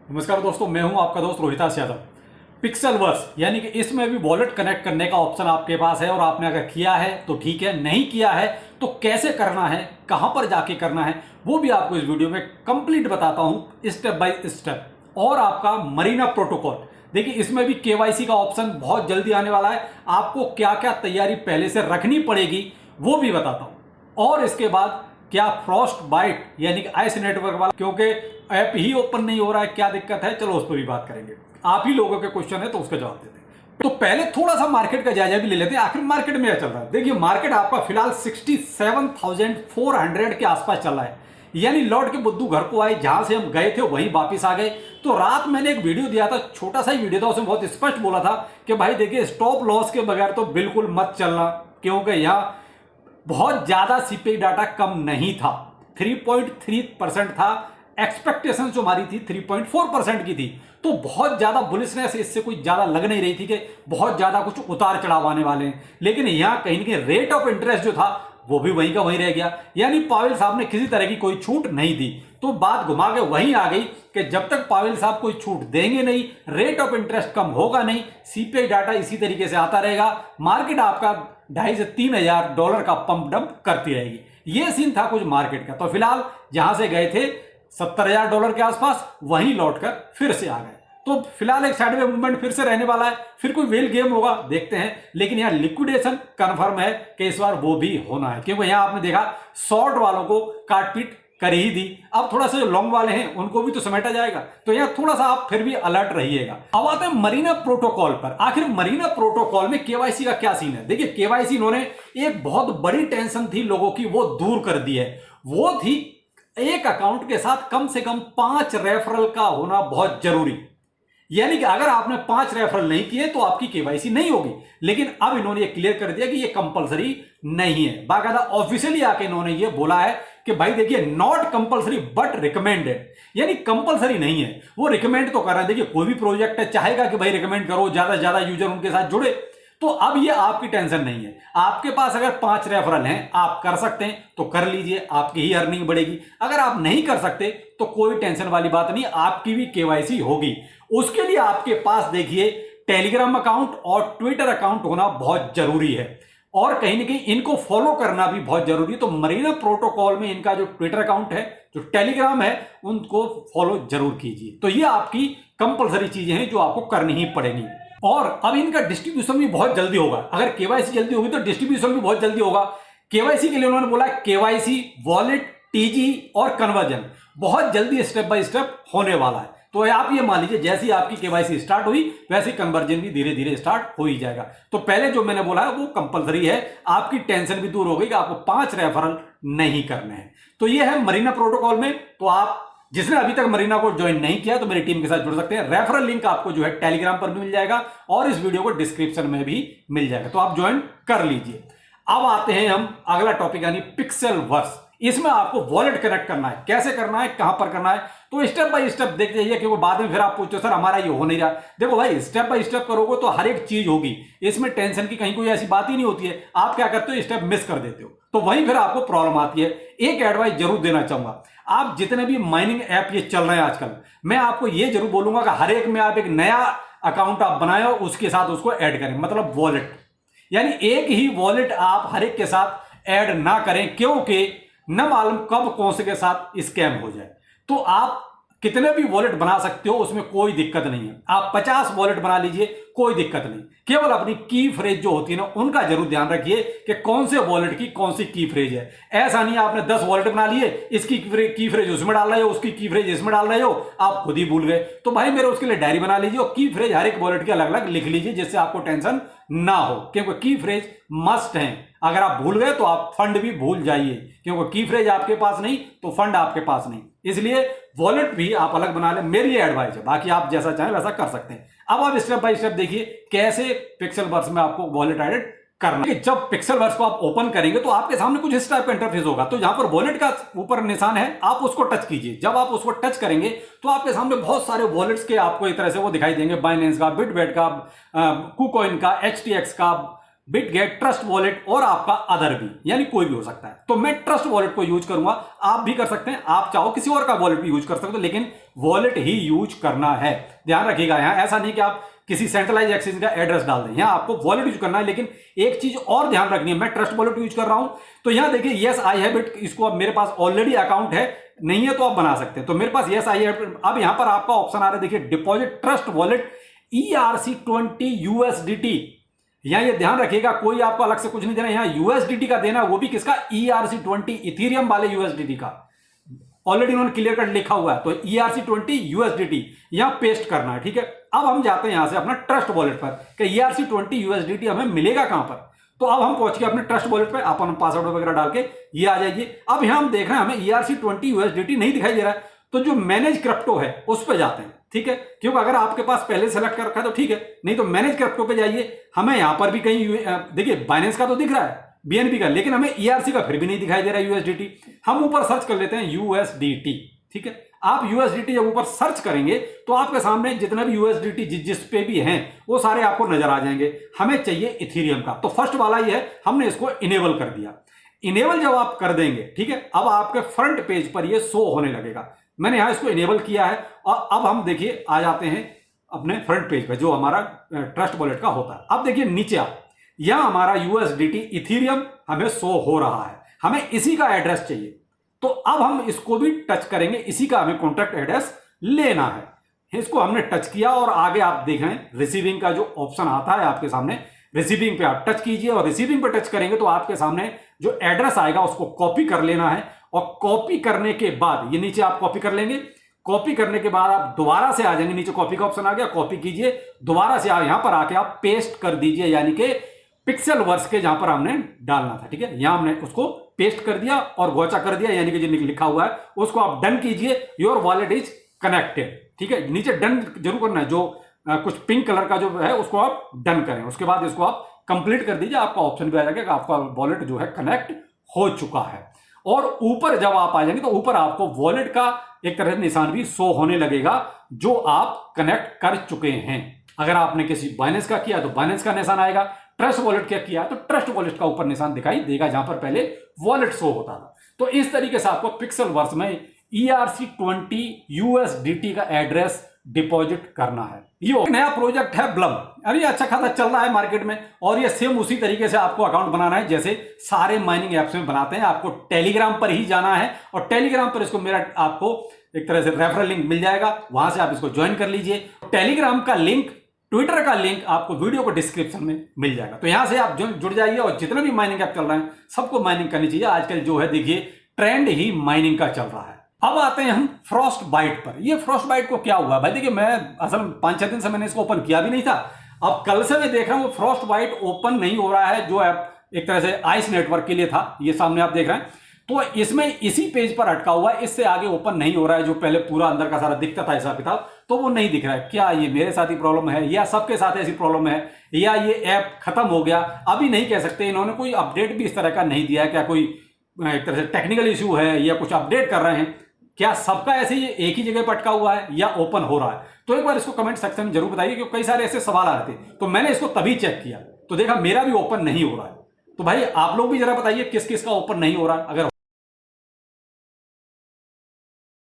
नमस्कार दोस्तों, मैं हूं आपका दोस्त रोहितास यादव। पिक्सेलवर्स यानी कि इसमें भी वॉलेट कनेक्ट करने का ऑप्शन आपके पास है और आपने अगर किया है तो ठीक है, नहीं किया है तो कैसे करना है, कहां पर जाके करना है, वो भी आपको इस वीडियो में कंप्लीट बताता हूं स्टेप बाय स्टेप। और आपका मरीना प्रोटोकॉल, देखिए इसमें भी केवाईसी का ऑप्शन बहुत जल्दी आने वाला है। आपको क्या क्या तैयारी पहले से रखनी पड़ेगी वो भी बताता हूं। और इसके बाद क्या फ्रॉस्ट बाइट यानी कि आइस नेटवर्क वाला, क्योंकि ऐप ही ओपन नहीं हो रहा है, क्या दिक्कत है, चलो उस पर भी बात करेंगे। आप ही लोगों के क्वेश्चन है तो उसका जवाब देते हैं। तो पहले थोड़ा सा मार्केट का जायजा भी ले लेते हैं, आखिर मार्केट में क्या चल रहा है। देखिए मार्केट आपका फिलहाल 67,400 के आसपास चल रहा है, यानी लौट के बुद्धू घर को आए, जहां से हम गए थे वहीं वापस आ गए। तो रात मैंने एक वीडियो दिया था, छोटा सा ही वीडियो था, उसमें बहुत स्पष्ट बोला था कि भाई देखिए स्टॉप लॉस के बगैर तो बिल्कुल मत चलना, क्योंकि यहां बहुत ज्यादा सीपीआई डाटा कम नहीं था, 3.3% था। एक्सपेक्टेशन जो हमारी थी 3.4% की थी। तो बहुत ज्यादा बुलिशनेस इससे कोई ज्यादा लग नहीं रही थी कि बहुत ज्यादा कुछ उतार चढ़ाव आने वाले हैं। लेकिन यहां कहीं ना कहीं रेट ऑफ इंटरेस्ट जो था वो भी वहीं का वहीं रह गया, यानी पावेल साहब ने किसी तरह की कोई छूट नहीं दी। तो बात घुमा के वहीं आ गई कि जब तक पावेल साहब कोई छूट देंगे नहीं, रेट ऑफ इंटरेस्ट कम होगा नहीं, सीपीआई डाटा इसी तरीके से आता रहेगा, मार्केट आपका 2,500 से 3,000 डॉलर का पंप डंप करती रहेगी। ये सीन था कुछ मार्केट का। तो फिलहाल जहां से गए थे 70,000 डॉलर के आसपास, वहीं लौटकर फिर से आ गए। तो फिलहाल एक साइडवे मूवमेंट फिर से रहने वाला है, फिर कोई वेल गेम होगा देखते हैं। लेकिन यहां लिक्विडेशन कंफर्म है कि इस बार वो भी होना है, क्योंकि यहां आपने देखा शॉर्ट वालों को काटपीट कर ही दी। अब थोड़ा सा जो लॉन्ग वाले हैं उनको भी तो समेटा जाएगा, तो यहां थोड़ा सा आप फिर भी अलर्ट रहिएगा। अब आते हैं मरीना प्रोटोकॉल पर। आखिर मरीना प्रोटोकॉल में केवाईसी का क्या सीन है। देखिए केवाईसी इन्होंने एक बहुत बड़ी टेंशन थी लोगों की, वो दूर कर दी है। वो थी एक अकाउंट के साथ कम से कम 5 रेफरल का होना बहुत जरूरी, यानी कि अगर आपने 5 रेफरल नहीं किए तो आपकी केवाईसी नहीं होगी। लेकिन अब इन्होंने ये क्लियर कर दिया कि ये कंपलसरी नहीं है। बाकायदा ऑफिशियली आके इन्होंने ये बोला है कि भाई देखिए नॉट कंपलसरी बट रिकमेंडेड, यानी कंपलसरी नहीं है, वो रिकमेंड तो कर रहा है। देखिए कोई भी प्रोजेक्ट है चाहेगा कि भाई रिकमेंड करो, ज्यादा से ज्यादा यूजर उनके साथ जुड़े। तो अब ये आपकी टेंशन नहीं है। आपके पास अगर 5 रेफरल हैं, आप कर सकते हैं तो कर लीजिए, आपकी ही अर्निंग बढ़ेगी। अगर आप नहीं कर सकते तो कोई टेंशन वाली बात नहीं, आपकी भी केवाईसी होगी। उसके लिए आपके पास देखिए टेलीग्राम अकाउंट और ट्विटर अकाउंट होना बहुत जरूरी है, और कहीं ना कहीं इनको फॉलो करना भी बहुत जरूरी है। तो मरीना प्रोटोकॉल में इनका जो ट्विटर अकाउंट है, जो टेलीग्राम है, उनको फॉलो जरूर कीजिए। तो ये आपकी कंपलसरी चीजें हैं जो आपको करनी ही पड़ेंगी। और अब इनका डिस्ट्रीब्यूशन भी बहुत जल्दी होगा। अगर केवाईसी जल्दी होगी तो डिस्ट्रीब्यूशन भी बहुत जल्दी होगा। केवाईसी के लिए उन्होंने बोला केवाईसी, वॉलेट, टीजी और कन्वर्जन बहुत जल्दी स्टेप बाय स्टेप होने वाला है। तो आप ये मान लीजिए जैसी आपकी केवाईसी स्टार्ट हुई वैसे कन्वर्जन भी धीरे धीरे स्टार्ट हो ही जाएगा। तो पहले जो मैंने बोला है वो कंपलसरी है, आपकी टेंशन भी दूर हो गई कि आपको 5 रेफरल नहीं करने हैं। तो ये है मरीना प्रोटोकॉल में। तो आप जिसने अभी तक मरीना को ज्वाइन नहीं किया तो मेरी टीम के साथ जुड़ सकते हैं। रेफरल लिंक आपको जो है टेलीग्राम पर भी मिल जाएगा और इस वीडियो को डिस्क्रिप्शन में भी मिल जाएगा, तो आप ज्वाइन कर लीजिए। अब आते हैं हम अगला टॉपिक यानी पिक्सेलवर्स। इसमें आपको वॉलेट कनेक्ट करना है, कैसे करना है, कहां पर करना है, तो स्टेप बाय स्टेप देखते जाइए, क्योंकि बाद में फिर आप पूछते हो सर हमारा ये हो नहीं रहा। देखो भाई स्टेप बाय स्टेप करोगे तो हर एक चीज होगी, इसमें टेंशन की कहीं कोई ऐसी बात ही नहीं होती है। आप क्या करते हो, स्टेप मिस कर देते हो, तो वहीं फिर आपको प्रॉब्लम आती है। एक एडवाइस जरूर देना चाहूंगा, आप जितने भी माइनिंग ऐप ये चल रहे हैं आजकल, मैं आपको ये जरूर बोलूंगा कि हर एक में आप एक नया अकाउंट आप बनाए और उसके साथ उसको ऐड करें, मतलब वॉलेट, यानी एक ही वॉलेट आप हर एक के साथ ऐड ना करें, क्योंकि न मालूम कब कौन से के साथ स्कैम हो जाए। तो आप कितने भी वॉलेट बना सकते हो, उसमें कोई दिक्कत नहीं है। आप 50 वॉलेट बना लीजिए, कोई दिक्कत नहीं। केवल अपनी की फ्रेज जो होती है ना, उनका जरूर ध्यान रखिए कि कौन से वॉलेट की कौन सी की फ्रेज है। ऐसा नहीं है आपने 10 वॉलेट बना लिए, इसकी की फ्रेज उसमें डाल रहे हो, उसकी की फ्रेज इसमें डाल रहे हो, आप खुद ही भूल गए। तो भाई मेरे उसके लिए डायरी बना लीजिए और की फ्रेज हर एक वॉलेट की अलग अलग लिख लीजिए, जिससे आपको टेंशन ना हो, क्योंकि की फ्रेज मस्ट है। अगर आप भूल गए तो आप फंड भी भूल जाइए, क्योंकि की फ्रेज आपके पास नहीं तो फंड आपके पास नहीं। इसलिए वॉलेट भी आप अलग बना लें, मेरी ये एडवाइस है। बाकी आप जैसा चाहें वैसा कर सकते हैं। अब आप स्टेप बाय स्टेप देखिए कैसे पिक्सेलवर्स में आपको वॉलेट एडेड करना है। जब पिक्सेलवर्स को आप ओपन करेंगे तो आपके सामने कुछ इस टाइप का इंटरफेस होगा। तो जहां पर वॉलेट का ऊपर निशान है आप उसको टच कीजिए। जब आप उसको टच करेंगे तो आपके सामने बहुत सारे वॉलेट्स के आपको एक तरह से वो दिखाई देंगे, बाइनेंस का, बिटवेट का, कुकॉइन का, एचटीएक्स का, बिटगेट, ट्रस्ट वॉलेट और आपका अदर भी, यानी कोई भी हो सकता है। तो मैं ट्रस्ट वॉलेट को यूज करूंगा, आप भी कर सकते हैं, आप चाहो किसी और का वॉलेट भी यूज कर सकते हो, लेकिन वॉलेट ही यूज करना है। ध्यान रखिएगा, यहां ऐसा नहीं कि आप किसी सेंट्रलाइज एक्सचेंज का एड्रेस डाल दें, यहां आपको वॉलेट यूज करना है। लेकिन एक चीज और ध्यान रखनी है, मैं ट्रस्ट वॉलेट यूज कर रहा हूं, तो यहां देखिए यस आई हैव इट, इसको अब मेरे पास ऑलरेडी अकाउंट है, नहीं है तो आप बना सकते हैं। तो मेरे पास यस आई हैव। अब यहां पर आपका ऑप्शन आ रहा है, देखिए deposit trust wallet ERC20 USDT। यहां ये ध्यान रखिएगा, कोई आपको अलग से कुछ नहीं देना, यहां USDT का देना, वो भी किसका, ERC20 इथीरियम वाले USDT का। ऑलरेडी उन्होंने क्लियर कट लिखा हुआ है, तो ERC20 USDT यहां पेस्ट करना है, ठीक है। अब हम जाते हैं यहां से अपना ट्रस्ट वॉलेट पर कि ERC20 USDT हमें मिलेगा कहां पर। तो अब हम पहुंच गए अपने ट्रस्ट वॉलेट पर, अपन पासवर्ड वगैरह डाल के ये आ जाइए। अब यहां हम देख रहे हैं हमें ERC20 USDT नहीं दिखाई दे रहा है, तो जो मैनेज क्रिप्टो है उस पर जाते हैं, ठीक है। क्योंकि अगर आपके पास पहले सेलेक्ट कर रखा है तो ठीक है, नहीं तो मैनेज क्रिप्टो पे जाइए। हमें यहां पर भी कहीं देखिए बाइनेंस का तो दिख रहा है, BNB का, लेकिन हमें ERC का फिर भी नहीं दिखाई दे रहा है USDT। हम ऊपर सर्च कर लेते हैं USDT, ठीक है। आप USDT जब ऊपर सर्च करेंगे तो आपके सामने जितना भी USDT जिस पे भी हैं वो सारे आपको नजर आ जाएंगे। हमें चाहिए इथीरियम का, तो फर्स्ट वाला ही है, हमने इसको इनेबल कर दिया। इनेबल जब आप कर देंगे, ठीक है, अब आपके फ्रंट पेज पर ये शो होने लगेगा। मैंने यहां इसको इनेबल किया है और अब हम देखिए आ जाते हैं अपने फ्रंट पेज पे जो हमारा ट्रस्ट वॉलेट का होता है। अब देखिए नीचे आप, यहां हमारा USDT इथीरियम हमें शो हो रहा है, हमें इसी का एड्रेस चाहिए। तो अब हम इसको भी टच करेंगे, इसी का हमें कॉन्टैक्ट एड्रेस लेना है। इसको हमने टच किया और आगे आप देखें रिसीविंग का जो ऑप्शन आता है आपके सामने, रिसीविंग पे आप टच कीजिए और रिसीविंग पे टच करेंगे तो आपके सामने जो एड्रेस आएगा उसको कॉपी कर लेना है। और कॉपी करने के बाद ये नीचे आप कॉपी कर लेंगे, कॉपी करने के बाद आप दोबारा से आ जाएंगे, नीचे कॉपी का ऑप्शन आ गया, कॉपी कीजिए, दोबारा से यहां पर आके आप पेस्ट कर दीजिए, यानी कि पिक्सल वर्स के जहां पर हमने डालना था, ठीक है। यहां हमने उसको पेस्ट कर दिया और गोचा कर दिया, यानी कि जो लिखा हुआ है उसको आप डन कीजिए, योर वॉलेट इज कनेक्टेड, ठीक है। नीचे डन जरूर करना है, जो कुछ पिंक कलर का जो है उसको आप डन करें, उसके बाद इसको आप कंप्लीट कर दीजिए, आपका ऑप्शन भी आ जाएगा कि आपका वॉलेट जो है कनेक्ट हो चुका है। और ऊपर जब आप आ जाएंगे तो ऊपर आपको वॉलेट का एक तरह से निशान भी शो होने लगेगा जो आप कनेक्ट कर चुके हैं। अगर आपने किसी बाइनेंस का किया तो बाइनेंस का निशान आएगा, ट्रस्ट वॉलेट क्या किया तो ट्रस्ट वॉलेट का ऊपर निशान दिखाई देगा जहां पर पहले वॉलेट शो होता था। तो इस तरीके से आपको पिक्सल वर्स में ERC20 USDT का एड्रेस डिपॉजिट करना है। ये नया प्रोजेक्ट है ब्लम, अरे अच्छा खासा चल रहा है मार्केट में, और ये सेम उसी तरीके से आपको अकाउंट बनाना है जैसे सारे माइनिंग एप्स में बनाते हैं। आपको टेलीग्राम पर ही जाना है और टेलीग्राम पर इसको मेरा आपको एक तरह से रेफरल लिंक मिल जाएगा, वहां से आप इसको ज्वाइन कर लीजिए। टेलीग्राम का लिंक, ट्विटर का लिंक आपको वीडियो को डिस्क्रिप्शन में मिल जाएगा, तो यहां से आप जुड़ जाइए और जितने भी माइनिंग ऐप चल रहे हैं सबको माइनिंग करनी चाहिए। आजकल जो है देखिए ट्रेंड ही माइनिंग का चल रहा है। अब आते हैं हम फ्रॉस्ट बाइट पर। ये फ्रॉस्ट बाइट को क्या हुआ भाई, देखिए मैं असल 5-6 दिन से मैंने इसको ओपन किया भी नहीं था, अब कल से मैं देख रहा हूं फ्रॉस्ट बाइट ओपन नहीं हो रहा है, जो ऐप एक तरह से आइस नेटवर्क के लिए था, ये सामने आप देख रहे हैं, तो इसमें इसी पेज पर अटका हुआ है, इससे आगे ओपन नहीं हो रहा है। जो पहले पूरा अंदर का सारा दिखता था हिसाब किताब, तो वो नहीं दिख रहा है। क्या ये मेरे साथ ही प्रॉब्लम है या सबके साथ ऐसी प्रॉब्लम है, या ये ऐप खत्म हो गया, अभी नहीं कह सकते। इन्होंने कोई अपडेट भी इस तरह का नहीं दिया है, क्या कोई एक तरह से टेक्निकल इश्यू है या कुछ अपडेट कर रहे हैं, क्या सबका ऐसे ही एक ही जगह पर अटका हुआ है या ओपन हो रहा है। तो एक बार इसको कमेंट सेक्शन में जरूर बताइए, क्योंकि कई सारे ऐसे सवाल आ रहे थे, तो मैंने इसको तभी चेक किया तो देखा मेरा भी ओपन नहीं हो रहा है। तो भाई आप लोग भी जरा बताइए किस किस का ओपन नहीं हो रहा है। अगर